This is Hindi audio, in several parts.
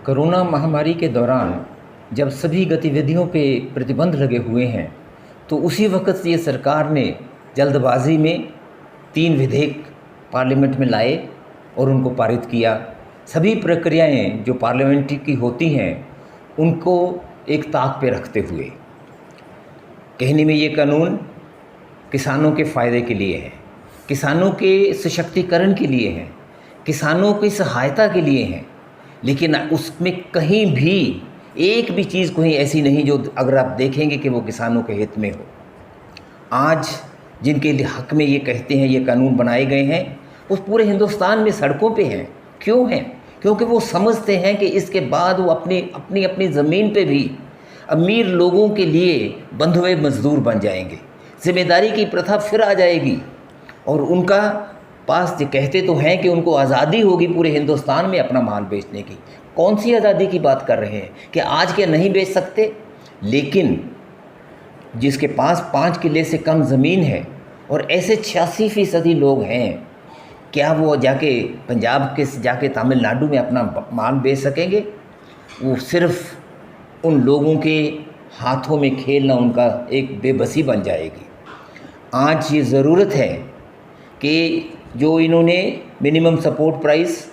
कोरोना महामारी के दौरान जब सभी गतिविधियों पे प्रतिबंध लगे हुए हैं, तो उसी वक़्त ये सरकार ने जल्दबाज़ी में 3 विधेयक पार्लियामेंट में लाए और उनको पारित किया। सभी प्रक्रियाएं जो पार्लियामेंट्री की होती हैं, उनको एक ताक पे रखते हुए कहने में ये कानून किसानों के फ़ायदे के लिए है, किसानों के सशक्तिकरण के लिए है, किसानों की सहायता के लिए हैं, लेकिन उसमें कहीं भी एक भी चीज़ कोई ऐसी नहीं जो अगर आप देखेंगे कि वो किसानों के हित में हो। आज जिनके लिए हक़ में ये कहते हैं ये कानून बनाए गए हैं, वो पूरे हिंदुस्तान में सड़कों पे हैं। क्यों हैं? क्योंकि वो समझते हैं कि इसके बाद वो अपनी ज़मीन पे भी अमीर लोगों के लिए बंधुए मज़दूर बन जाएंगे, ज़िम्मेदारी की प्रथा फिर आ जाएगी और उनका पास ये कहते तो हैं कि उनको आज़ादी होगी पूरे हिंदुस्तान में अपना माल बेचने की। कौन सी आज़ादी की बात कर रहे हैं कि आज के नहीं बेच सकते? लेकिन जिसके पास 5 किले से कम ज़मीन है और ऐसे 86% लोग हैं, क्या वो जाके पंजाब के जाके तमिलनाडु में अपना माल बेच सकेंगे? वो सिर्फ उन लोगों के हाथों में खेलना उनका एक बेबसी बन जाएगी। आज ये ज़रूरत है कि जो इन्होंने मिनिमम सपोर्ट प्राइस,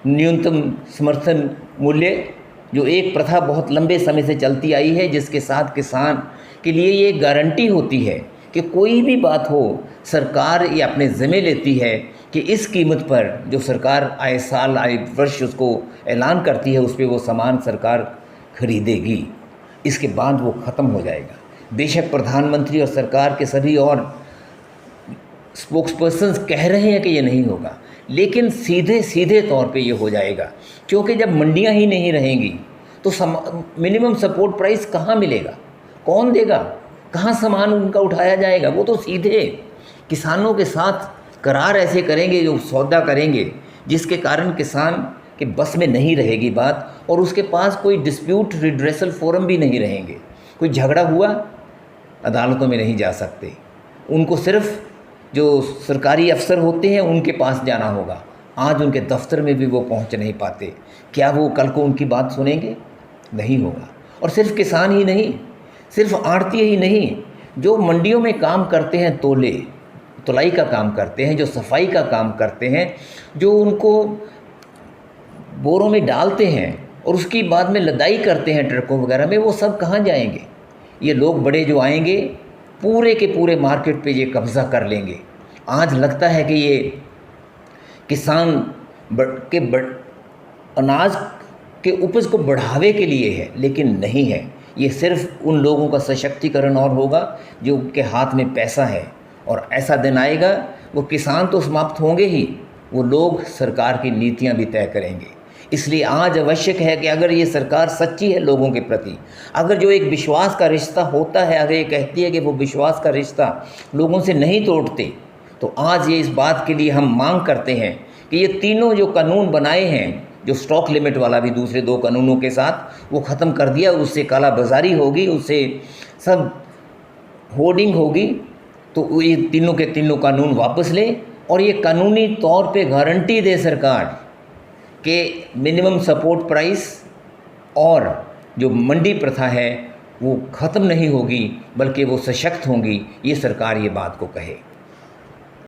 न्यूनतम समर्थन मूल्य, जो एक प्रथा बहुत लंबे समय से चलती आई है, जिसके साथ किसान के लिए ये गारंटी होती है कि कोई भी बात हो सरकार ये अपने ज़िम्मे लेती है कि इस कीमत पर जो सरकार आए साल आए वर्ष उसको ऐलान करती है, उस पर वो सामान सरकार खरीदेगी। इसके बाद वो ख़त्म हो जाएगा। बेशक प्रधानमंत्री और सरकार के सभी और स्पोक्सपर्सन्स कह रहे हैं कि ये नहीं होगा, लेकिन सीधे तौर पे ये हो जाएगा, क्योंकि जब मंडियां ही नहीं रहेंगी तो मिनिमम सपोर्ट प्राइस कहाँ मिलेगा? कौन देगा? कहाँ सामान उनका उठाया जाएगा? वो तो सीधे किसानों के साथ करार ऐसे करेंगे, जो सौदा करेंगे जिसके कारण किसान के बस में नहीं रहेगी बात, और उसके पास कोई डिस्प्यूट रिड्रेसल फोरम भी नहीं रहेंगे। कोई झगड़ा हुआ अदालतों में नहीं जा सकते, उनको सिर्फ जो सरकारी अफसर होते हैं उनके पास जाना होगा। आज उनके दफ्तर में भी वो पहुंच नहीं पाते। क्या वो कल को उनकी बात सुनेंगे? नहीं होगा। और सिर्फ किसान ही नहीं, सिर्फ आड़ती ही नहीं, जो मंडियों में काम करते हैं, तुलाई का काम करते हैं, जो सफाई का काम करते हैं, जो उनको बोरों में डालते हैं और उसकी बाद में लदाई करते हैं ट्रकों वगैरह में, वो सब कहाँ जाएंगे? ये लोग बड़े जो आएंगे पूरे के पूरे मार्केट पे ये कब्ज़ा कर लेंगे। आज लगता है कि ये किसान अनाज के उपज को बढ़ावे के लिए है, लेकिन नहीं है। ये सिर्फ उन लोगों का सशक्तिकरण और होगा जो उनके हाथ में पैसा है, और ऐसा दिन आएगा वो किसान तो समाप्त होंगे ही, वो लोग सरकार की नीतियां भी तय करेंगे। इसलिए आज आवश्यक है कि अगर ये सरकार सच्ची है लोगों के प्रति, अगर जो एक विश्वास का रिश्ता होता है, अगर ये कहती है कि वो विश्वास का रिश्ता लोगों से नहीं तोड़ते, तो आज ये इस बात के लिए हम मांग करते हैं कि ये तीनों जो कानून बनाए हैं, जो स्टॉक लिमिट वाला भी दूसरे 2 कानूनों के साथ वो ख़त्म कर दिया, उससे काला बाजारी होगी, उससे सब होर्डिंग होगी, तो ये तीनों के तीनों कानून वापस लें और ये कानूनी तौर पे गारंटी दे सरकार कि मिनिमम सपोर्ट प्राइस और जो मंडी प्रथा है वो ख़त्म नहीं होगी, बल्कि वो सशक्त होंगी। ये सरकार ये बात को कहे।